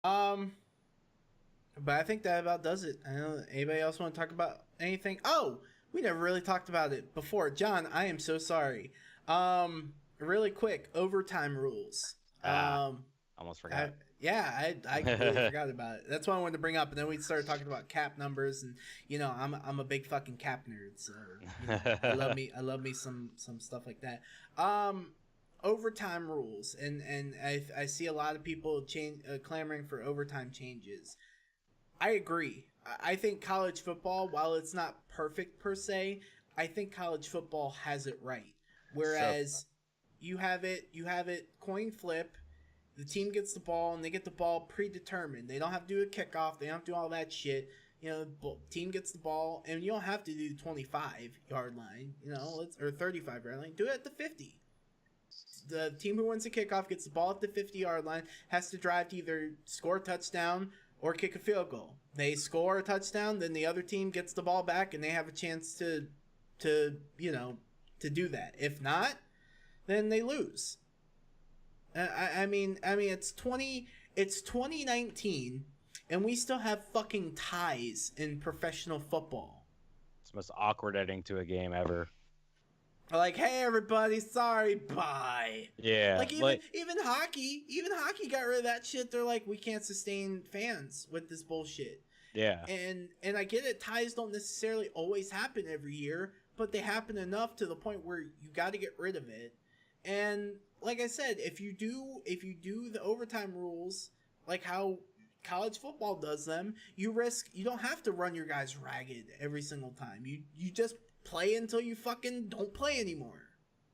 Um, but I think that about does it. I don't know. Anybody else want to talk about anything? Oh, we never really talked about it before. John, I am so sorry. Really quick, overtime rules. Ah, Um, almost I, forgot. yeah, I completely forgot about it. That's why I wanted to bring up, and then we started talking about cap numbers, and I'm a big fucking cap nerd, so I love me some stuff like that. Um, Overtime rules, and I see a lot of people clamoring for overtime changes. I agree. I think college football, while it's not perfect per se, I think college football has it right. So Whereas you have it coin flip, the team gets the ball and they get the ball predetermined. They don't have to do a kickoff. They don't have to do all that shit. The team gets the ball, and you don't have to do the 25-yard line. Or 35-yard line. Do it at the 50. The team who wins the kickoff gets the ball at the 50-yard line, has to drive to either score a touchdown or kick a field goal. They score a touchdown, then the other team gets the ball back and they have a chance to to do that. If not, then they lose. I mean, it's 2019, and we still have fucking ties in professional football. it's the most awkward ending to a game ever. Like, hey everybody, sorry, bye. Yeah, Like even like even hockey, even hockey got rid of that shit. They're like, we can't sustain fans with this bullshit. yeah, And I get it, ties don't necessarily always happen every year, but they happen enough to the point where you got to get rid of it. And like I said, if you do the overtime rules like how college football does them, you don't have to run your guys ragged every single time. You just play until you fucking don't play anymore.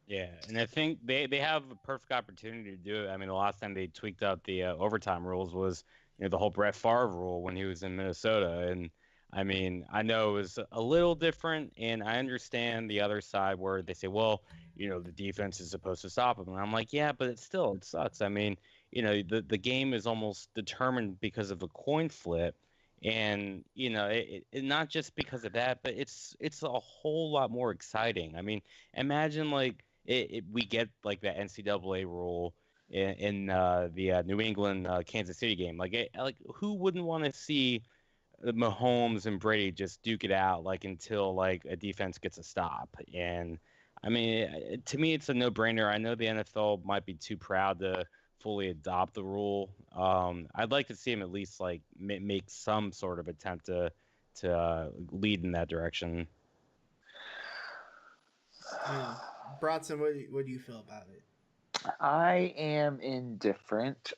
yeah. And I think they have a perfect opportunity to do it. I mean, the last time they tweaked out the overtime rules was the whole Brett Favre rule when he was in Minnesota. And I mean, I know it was a little different, and I understand the other side where they say, well, the defense is supposed to stop him. And I'm like, yeah, but it sucks. I mean, the game is almost determined because of a coin flip. And not just because of that, but it's a whole lot more exciting. I mean, imagine like we get like the NCAA rule in the New England Kansas City game. Like who wouldn't want to see Mahomes and Brady just duke it out like until like a defense gets a stop? And I mean, to me, it's a no-brainer. I know the NFL might be too proud to fully adopt the rule. I'd like to see him at least like make some sort of attempt to lead in that direction. Yeah, Bronson, what do you feel about it? I am indifferent.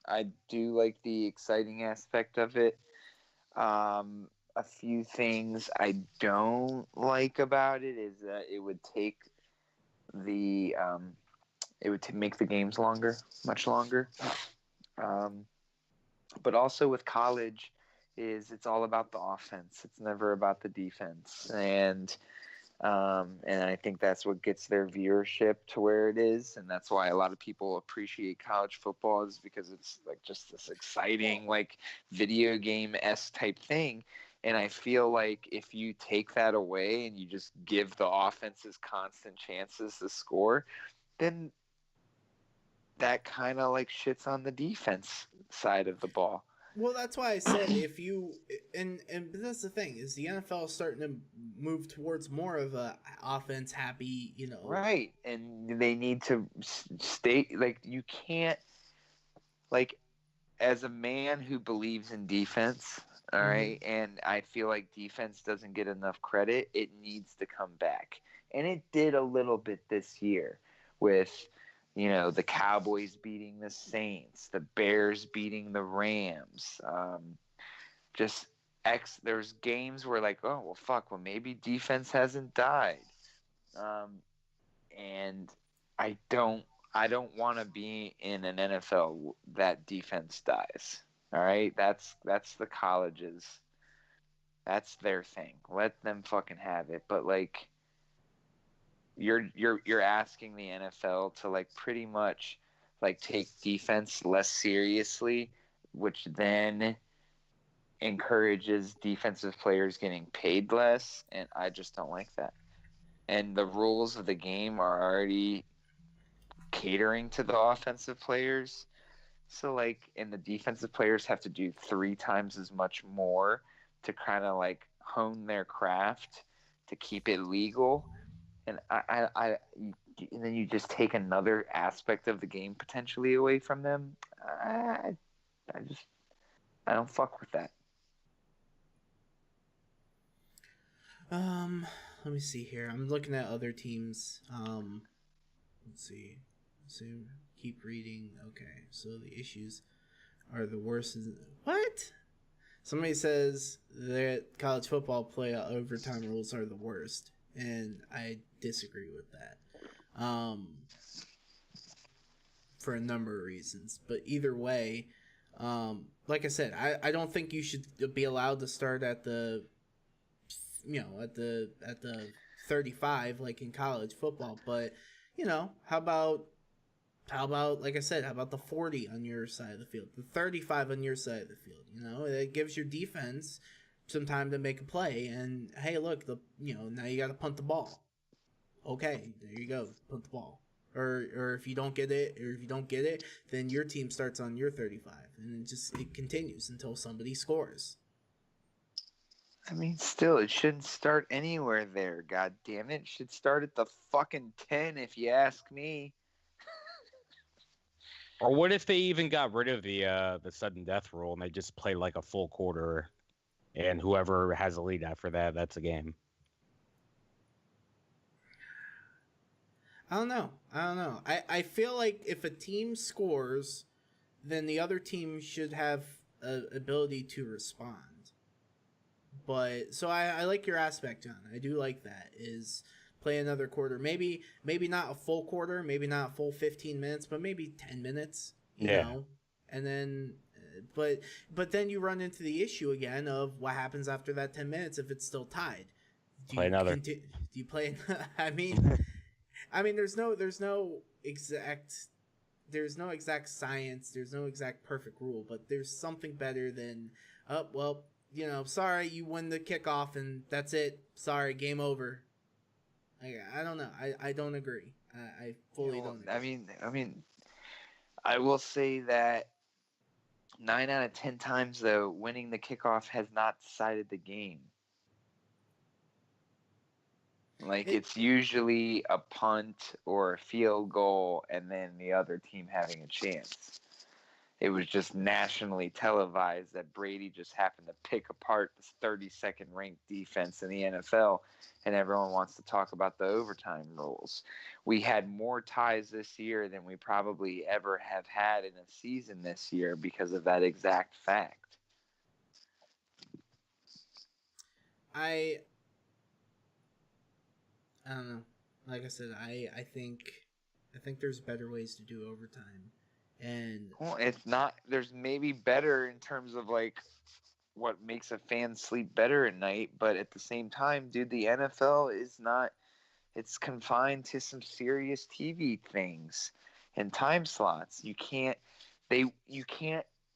I do like the exciting aspect of it. A few things I don't like about it is that the it would make the games longer, much longer. Um, but also with college, is it's all about the offense. It's never about the defense, and I think that's what gets their viewership to where it is, and that's why a lot of people appreciate college football is because it's like just this exciting like video game s type thing. And I feel like if you take that away and you just give the offenses constant chances to score, then that kind of like shits on the defense side of the ball. Well, that's why I said if you and but that's the thing is the NFL is starting to move towards more of a offense happy, Right. And they need to stay like you can't like as a man who believes in defense, all Mhm. right, and I feel like defense doesn't get enough credit, it needs to come back. And it did a little bit this year with, the Cowboys beating the Saints, the Bears beating the Rams. Just there's games where like, oh, well, fuck, well, maybe defense hasn't died. Um, and I don't I don't want to be in an NFL that defense dies. All right, that's the colleges. That's their thing. Let them fucking have it. But like you're asking the NFL to like pretty much like take defense less seriously, which then encourages defensive players getting paid less, and I just don't like that. And the rules of the game are already catering to the offensive players. So like, and the defensive players have to do 3 times as much more to kind of like hone their craft to keep it legal. And and then you just take another aspect of the game potentially away from them. I just, I don't fuck with that. Let me see here. I'm looking at other teams. Let's see. Keep reading. Okay, so the issues are the worst. What? Somebody says that college football play overtime rules are the worst, and I disagree with that. For a number of reasons, but either way, like I said, I don't think you should be allowed to start at the, at the 35 like in college football. But how about like I said, how about the 40 on your side of the field, the 35 on your side of the field? It gives your defense some time to make a play. And hey, look, now you got to punt the ball. Okay, there you go, punt the ball. Or if you don't get it, then your team starts on your 35, and it continues until somebody scores. I mean, still, it shouldn't start anywhere there. God damn it! It should start at the fucking 10, if you ask me. Or what if they even got rid of the sudden death rule and they just play like a full quarter, and whoever has a lead after that, that's a game. I don't know. I feel like if a team scores, then the other team should have a ability to respond. But so I like your aspect, John. I do like that. Is play another quarter. Maybe not a full quarter, maybe not a full 15 minutes, but maybe 10 minutes, you know. And then but then you run into the issue again of what happens after that 10 minutes if it's still tied. Do you play I mean, there's no exact science. There's no exact perfect rule, but there's something better than, sorry, you win the kickoff and that's it. Sorry, game over. I don't know. I don't agree. I fully don't agree. I mean, I will say that 9 out of 10 times, though, winning the kickoff has not decided the game. Like, it's usually a punt or a field goal and then the other team having a chance. It was just nationally televised that Brady just happened to pick apart this 32nd ranked defense in the NFL, and everyone wants to talk about the overtime rules. We had more ties this year than we probably ever have had in a season this year because of that exact fact. I don't know. Like I said, I think there's better ways to do overtime. And it's not. There's maybe better in terms of like what makes a fan sleep better at night, but at the same time, dude, the NFL is not. It's confined to some serious TV things and time slots. You can't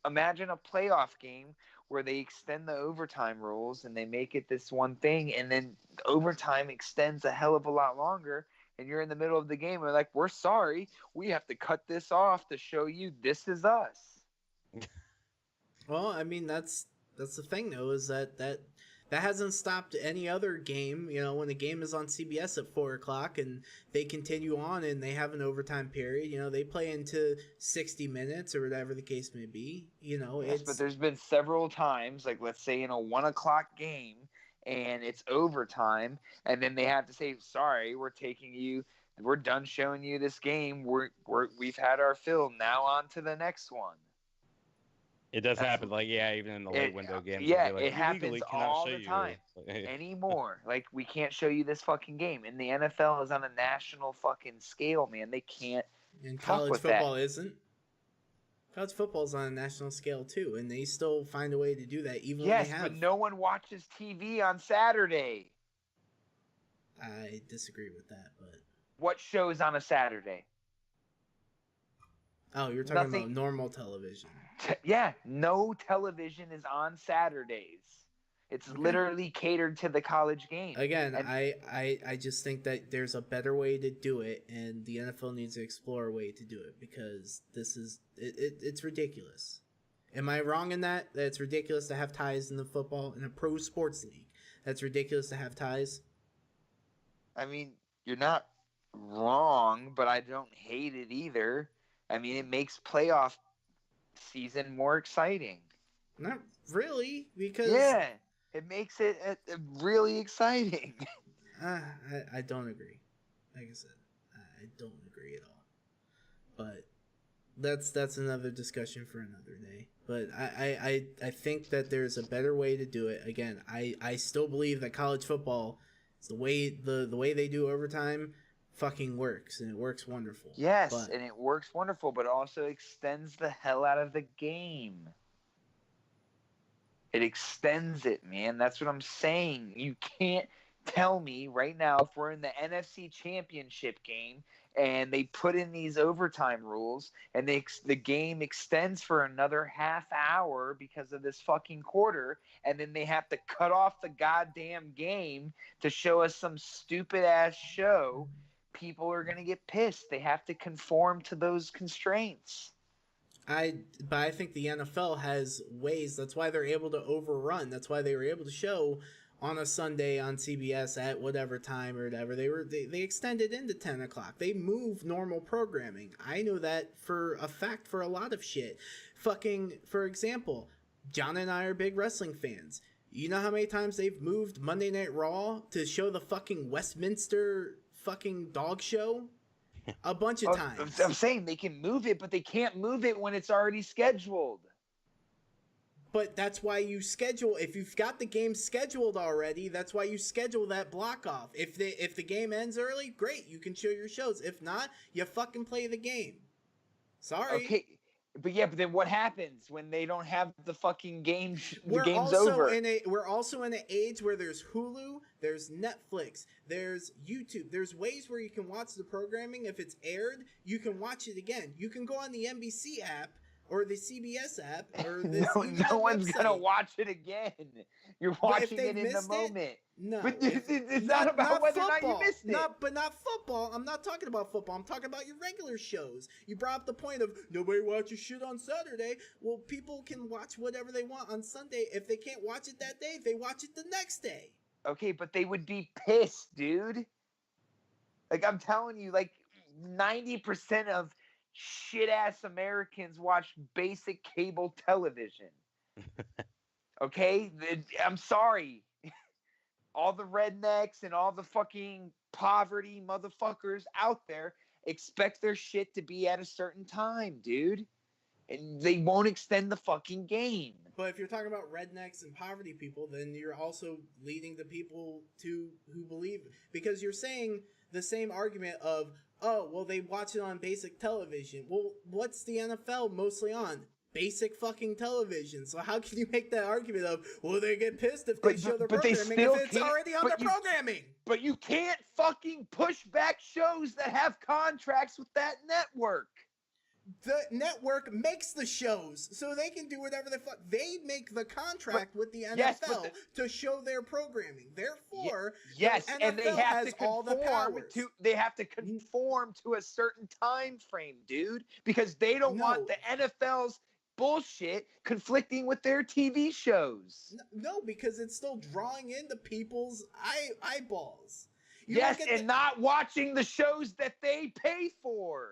imagine a playoff game where they extend the overtime rules and they make it this one thing, and then overtime extends a hell of a lot longer. And you're in the middle of the game, and they're like, we're sorry, we have to cut this off to show you this is us. Well, I mean, that's the thing, though, is that hasn't stopped any other game. When the game is on CBS at 4:00 and they continue on and they have an overtime period, they play into 60 minutes or whatever the case may be. Yes, but there's been several times, like let's say in a 1:00 game, and it's overtime, and then they have to say, sorry, we're done showing you this game. We've had our fill. Now on to the next one. It does happen, even in the late window games. Yeah, it happens all the time anymore. Like, we can't show you this fucking game. And the NFL is on a national fucking scale, man. They can't. And college football isn't. College football's on a national scale too, and they still find a way to do that even when they have. But no one watches TV on Saturday. I disagree with that, but what shows on a Saturday? Oh, you're talking about normal television. No television is on Saturdays. It's Okay. literally catered to the college game. Again, And I just think that there's a better way to do it, and the NFL needs to explore a way to do it, because it's ridiculous. Am I wrong in that? That it's ridiculous to have ties in the football in a pro sports league? That's ridiculous to have ties. I mean, you're not wrong, but I don't hate it either. I mean, it makes playoff season more exciting. Not really, because Yeah, it makes it really exciting. I don't agree. Like I said, I don't agree at all. But that's another discussion for another day. But I think that there's a better way to do it. Again, I still believe that college football is the way they do overtime fucking works, and it works wonderful. Yes, but, and it works wonderful, but also extends the hell out of the game. It extends it, man. That's what I'm saying. You can't tell me right now if we're in the NFC Championship game and they put in these overtime rules and the game extends for another half hour because of this fucking quarter, and then they have to cut off the goddamn game to show us some stupid ass show, people are going to get pissed. They have to conform to those constraints. But I think the NFL has ways. That's why they're able to overrun. That's why they were able to show on a Sunday on CBS at whatever time or whatever. They extended into 10 o'clock. They move normal programming. I know that for a fact for a lot of shit. Fucking, for example, John and I are big wrestling fans. You know how many times they've moved Monday Night Raw to show the fucking Westminster fucking dog show? A bunch of times. I'm saying they can move it, but they can't move it when it's already scheduled. But that's why you schedule. If you've got the game scheduled already, that's why you schedule that block off. If the game ends early, great, you can show your shows. If not, you fucking play the game. Sorry. Okay, but then what happens when they don't have the fucking game? The We're game's also over. We're also in an age where there's Hulu, there's Netflix, there's YouTube. There's ways where you can watch the programming. If it's aired, you can watch it again. You can go on the NBC app or the CBS app or the no one's gonna watch it again. You're watching it in the moment. No, but it's not about whether football. or not you missed it. But not football. I'm not talking about football. I'm talking about your regular shows. You brought up the point of nobody watches shit on Saturday. Well, people can watch whatever they want on Sunday. If they can't watch it that day, they watch it the next day. Okay, but they would be pissed, dude. Like, I'm telling you, like 90% of shit-ass Americans watch basic cable television. Okay? I'm sorry. All the rednecks and all the fucking poverty motherfuckers out there expect their shit to be at a certain time, dude. And they won't extend the fucking game. But if you're talking about rednecks and poverty people, then you're also leading the people who believe, because you're saying the same argument of, oh, well, they watch it on basic television. Well, what's the NFL mostly on? Basic fucking television. So how can you make that argument of, well, they get pissed if they show their programming if it's already on their programming? But you can't fucking push back shows that have contracts with that network. The network makes the shows, so they can do whatever the fuck. They make the contract with the NFL to show their programming. Therefore, yes, the NFL and they have to all the conform to. They have to conform to a certain time frame, dude, because they don't want the NFL's bullshit conflicting with their TV shows. No, because it's still drawing in the people's eyeballs. Yes, and not watching the shows that they pay for.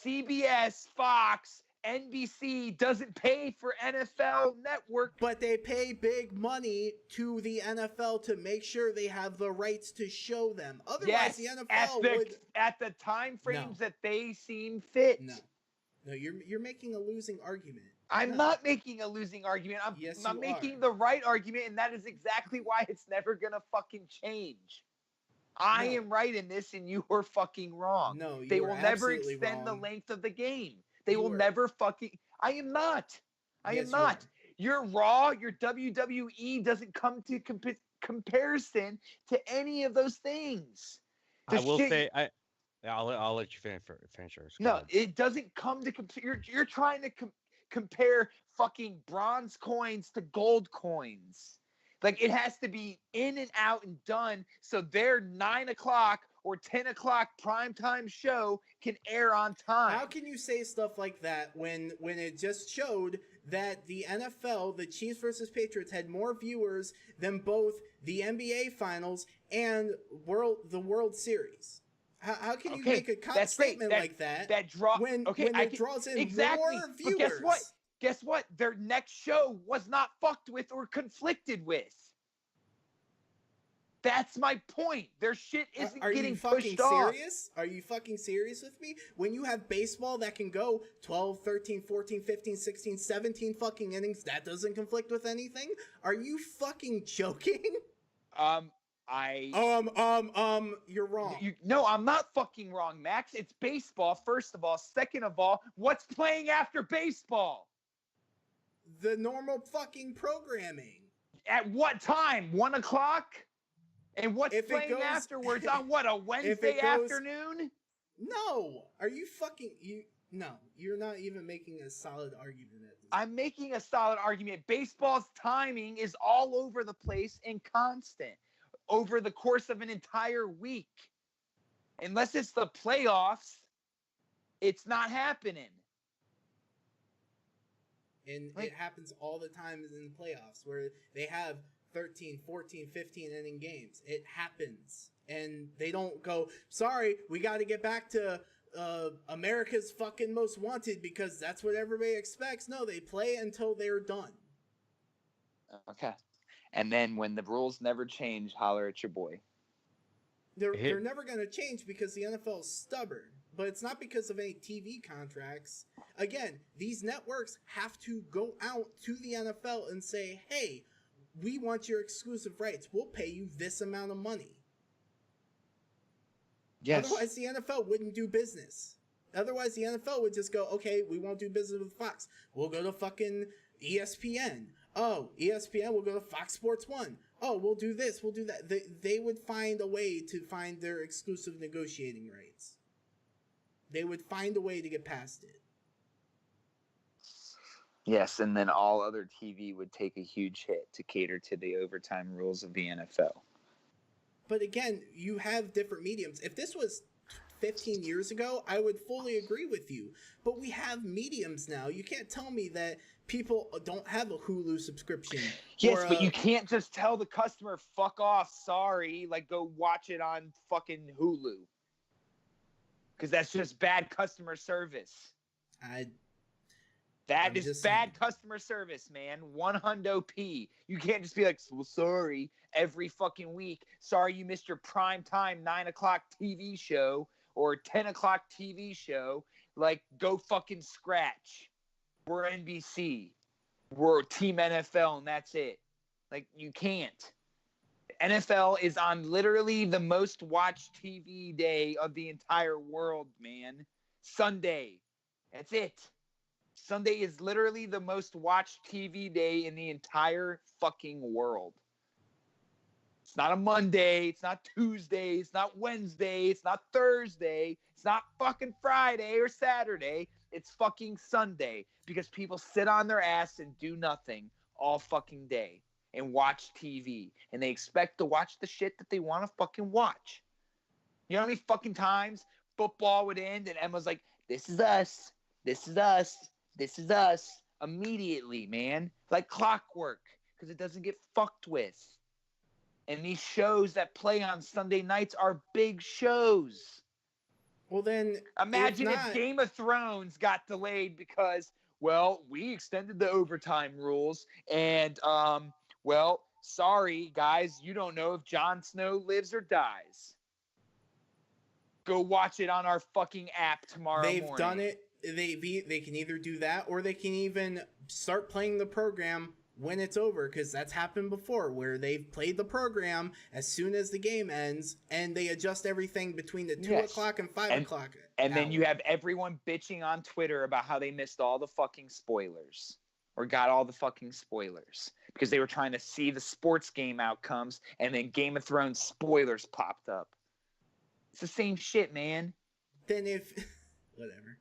CBS, Fox, NBC doesn't pay for NFL Network. But they pay big money to the NFL to make sure they have the rights to show them. Otherwise, the NFL would... At the time frames that they seem fit. No, you're making a losing argument. I'm not making a losing argument. I'm making the right argument, and that is exactly why it's never going to fucking change. I am right in this, and you are fucking wrong. No, they will never extend the length of the game. They will never fucking. I am not. I am not. Your Raw, your WWE doesn't come to comparison to any of those things. I will say, I'll let you finish first. No, it doesn't come to. You're trying to compare fucking bronze coins to gold coins. Like, it has to be in and out and done so their 9 o'clock or 10 o'clock primetime show can air on time. How can you say stuff like that when it just showed that the NFL, the Chiefs versus Patriots, had more viewers than both the NBA Finals and the World Series? How can you make a statement like that? When it draws in more viewers? But guess what? Their next show was not fucked with or conflicted with. That's my point. Their shit isn't getting pushed off. Are you fucking serious? Are you fucking serious with me? When you have baseball that can go 12, 13, 14, 15, 16, 17 fucking innings, that doesn't conflict with anything? Are you fucking joking? You're wrong. No, I'm not fucking wrong, Max. It's baseball, first of all. Second of all, what's playing after baseball? The normal fucking programming. At what time? 1 o'clock? And what's playing afterwards on what, a Wednesday afternoon? No. Are you fucking... No, you're not even making a solid argument. I'm making a solid argument. Baseball's timing is all over the place and constant over the course of an entire week. Unless it's the playoffs, it's not happening. And it happens all the time in the playoffs where they have 13, 14, 15 inning games. It happens. And they don't go, sorry, we got to get back to America's fucking Most Wanted because that's what everybody expects. No, they play until they're done. Okay. And then when the rules never change, holler at your boy. They're never going to change because the NFL is stubborn. But it's not because of any TV contracts. Again, these networks have to go out to the NFL and say, hey, we want your exclusive rights. We'll pay you this amount of money. Yes. Otherwise, the NFL wouldn't do business. Otherwise, the NFL would just go, okay, we won't do business with Fox. We'll go to fucking ESPN. Oh, ESPN, we'll go to Fox Sports 1. Oh, we'll do this, we'll do that. They would find a way to find their exclusive negotiating rights. They would find a way to get past it. Yes, and then all other TV would take a huge hit to cater to the overtime rules of the NFL. But again, you have different mediums. If this was 15 years ago, I would fully agree with you. But we have mediums now. You can't tell me that people don't have a Hulu subscription. Yes, but you can't just tell the customer, fuck off, sorry, like go watch it on fucking Hulu. Because that's just bad customer service. That is bad customer service, man. 100p. You can't just be like, well, sorry, every fucking week. Sorry you missed your prime time 9 o'clock TV show or 10 o'clock TV show. Like, go fucking scratch. We're NBC. We're Team NFL, and that's it. Like, you can't. NFL is on literally the most watched TV day of the entire world, man. Sunday. That's it. Sunday is literally the most watched TV day in the entire fucking world. It's not a Monday. It's not Tuesday. It's not Wednesday. It's not Thursday. It's not fucking Friday or Saturday. It's fucking Sunday because people sit on their ass and do nothing all fucking day and watch TV. And they expect to watch the shit that they want to fucking watch. You know how many fucking times football would end and Emma's like, this is us. This is us. This is us. Immediately, man. Like clockwork. Because it doesn't get fucked with. And these shows that play on Sunday nights are big shows. Well, then, imagine if Game of Thrones got delayed because, well, we extended the overtime rules. And, well, sorry, guys, you don't know if Jon Snow lives or dies. Go watch it on our fucking app tomorrow morning. They've done it. They can either do that or they can even start playing the program when it's over, because that's happened before where they've played the program as soon as the game ends and they adjust everything between the 2 o'clock and 5 o'clock. And then you have everyone bitching on Twitter about how they missed all the fucking spoilers or got all the fucking spoilers because they were trying to see the sports game outcomes and then Game of Thrones spoilers popped up. It's the same shit, man. Then if whatever.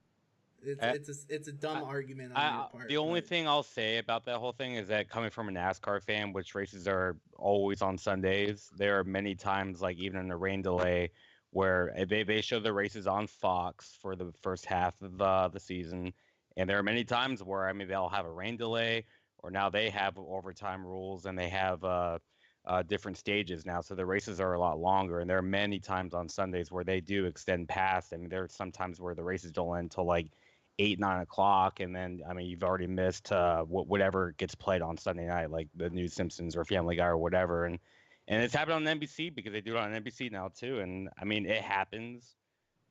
It's a dumb argument on your part. The only thing I'll say about that whole thing is that coming from a NASCAR fan, which races are always on Sundays, there are many times, like even in a rain delay, where they show the races on Fox for the first half of the season, and there are many times where they'll have a rain delay, or now they have overtime rules and they have different stages now, so the races are a lot longer, and there are many times on Sundays where they do extend past. There are some times where the races don't end till like 8-9 o'clock, and then you've already missed whatever gets played on Sunday night, like the new Simpsons or Family Guy or whatever, and it's happened on NBC because they do it on NBC now too, and it happens.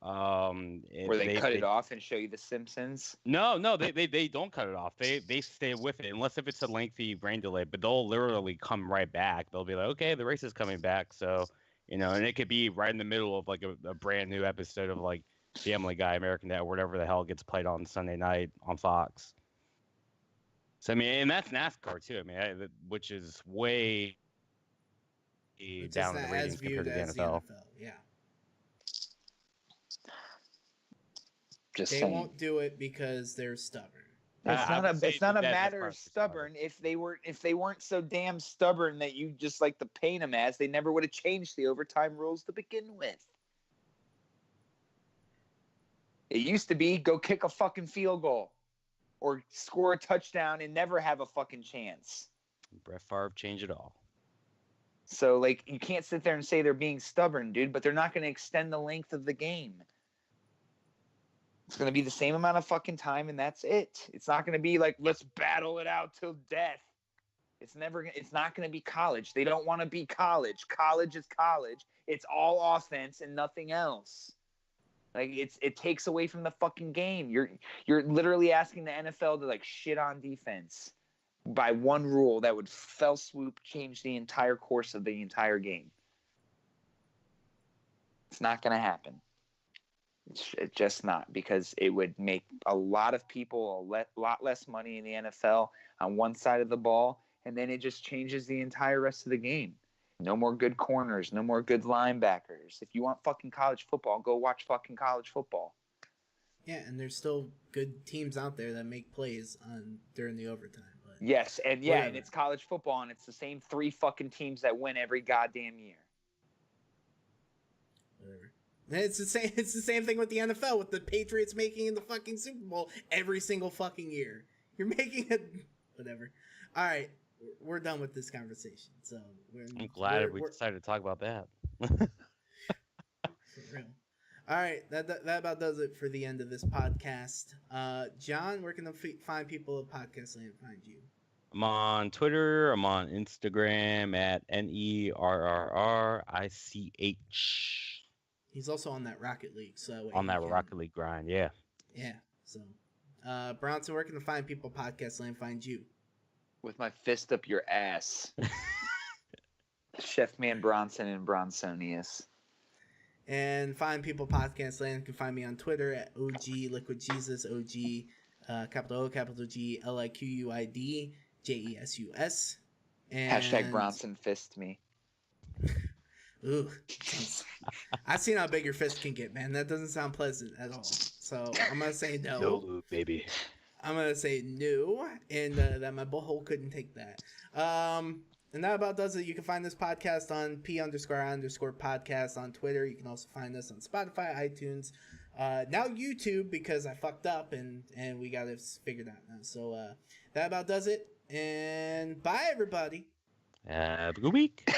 Where they cut it off and show you the Simpsons? No, they don't cut it off. They stay with it unless if it's a lengthy rain delay, but they'll literally come right back. They'll be like, okay, the race is coming back, so and it could be right in the middle of like a brand new episode of like Family Guy, American Dad, whatever the hell gets played on Sunday night on Fox. So and that's NASCAR too. Which is way down in the ratings compared to the NFL. Yeah. Just they saying. won't do it because they're stubborn. It's not a matter of stubborn. If they weren't so damn stubborn that you just like to paint them as, they never would have changed the overtime rules to begin with. It used to be go kick a fucking field goal or score a touchdown and never have a fucking chance. Brett Favre changed it all. So, like, you can't sit there and say they're being stubborn, dude, but they're not going to extend the length of the game. It's going to be the same amount of fucking time, and that's it. It's not going to be like, let's battle it out till death. It's not going to be college. They don't want to be college. College is college. It's all offense and nothing else. Like, it takes away from the fucking game. You're literally asking the NFL to like shit on defense by one rule that would fell swoop change the entire course of the entire game. It's not going to happen. It's just not, because it would make a lot of people a lot less money in the NFL on one side of the ball, and then it just changes the entire rest of the game. No more good corners, no more good linebackers. If you want fucking college football, go watch fucking college football. Yeah, and there's still good teams out there that make plays during the overtime. But yes, and yeah, and it's college football, and it's the same 3 fucking teams that win every goddamn year. Whatever. It's the same thing with the NFL, with the Patriots making the fucking Super Bowl every single fucking year. You're making it whatever. All right, we're done with this conversation. So I'm glad we decided to talk about that. For real. All right, that about does it for the end of this podcast. John, where can find people at Podcast Land find you? I'm on Twitter. I'm on Instagram at NERRRICH. He's also on that Rocket League. So on that Rocket League grind, yeah. Yeah. So, Bronson, where can the fine people Podcast Land find you? With my fist up your ass. Chef Man Bronson and Bronsonius. And Fine People Podcast Land can find me on Twitter at OG Liquid Jesus, OG capital O capital G LIQUID JESUS. And # Bronson fist me. Ooh, I've seen how big your fist can get, man. That doesn't sound pleasant at all. So I'm gonna say no. No, baby. I'm gonna say no, and that my butthole couldn't take that. And that about does it. You can find this podcast on P_I_podcast on Twitter. You can also find us on Spotify, iTunes, now YouTube, because I fucked up and we got it figured out now. So that about does it. And bye, everybody. Have a good week.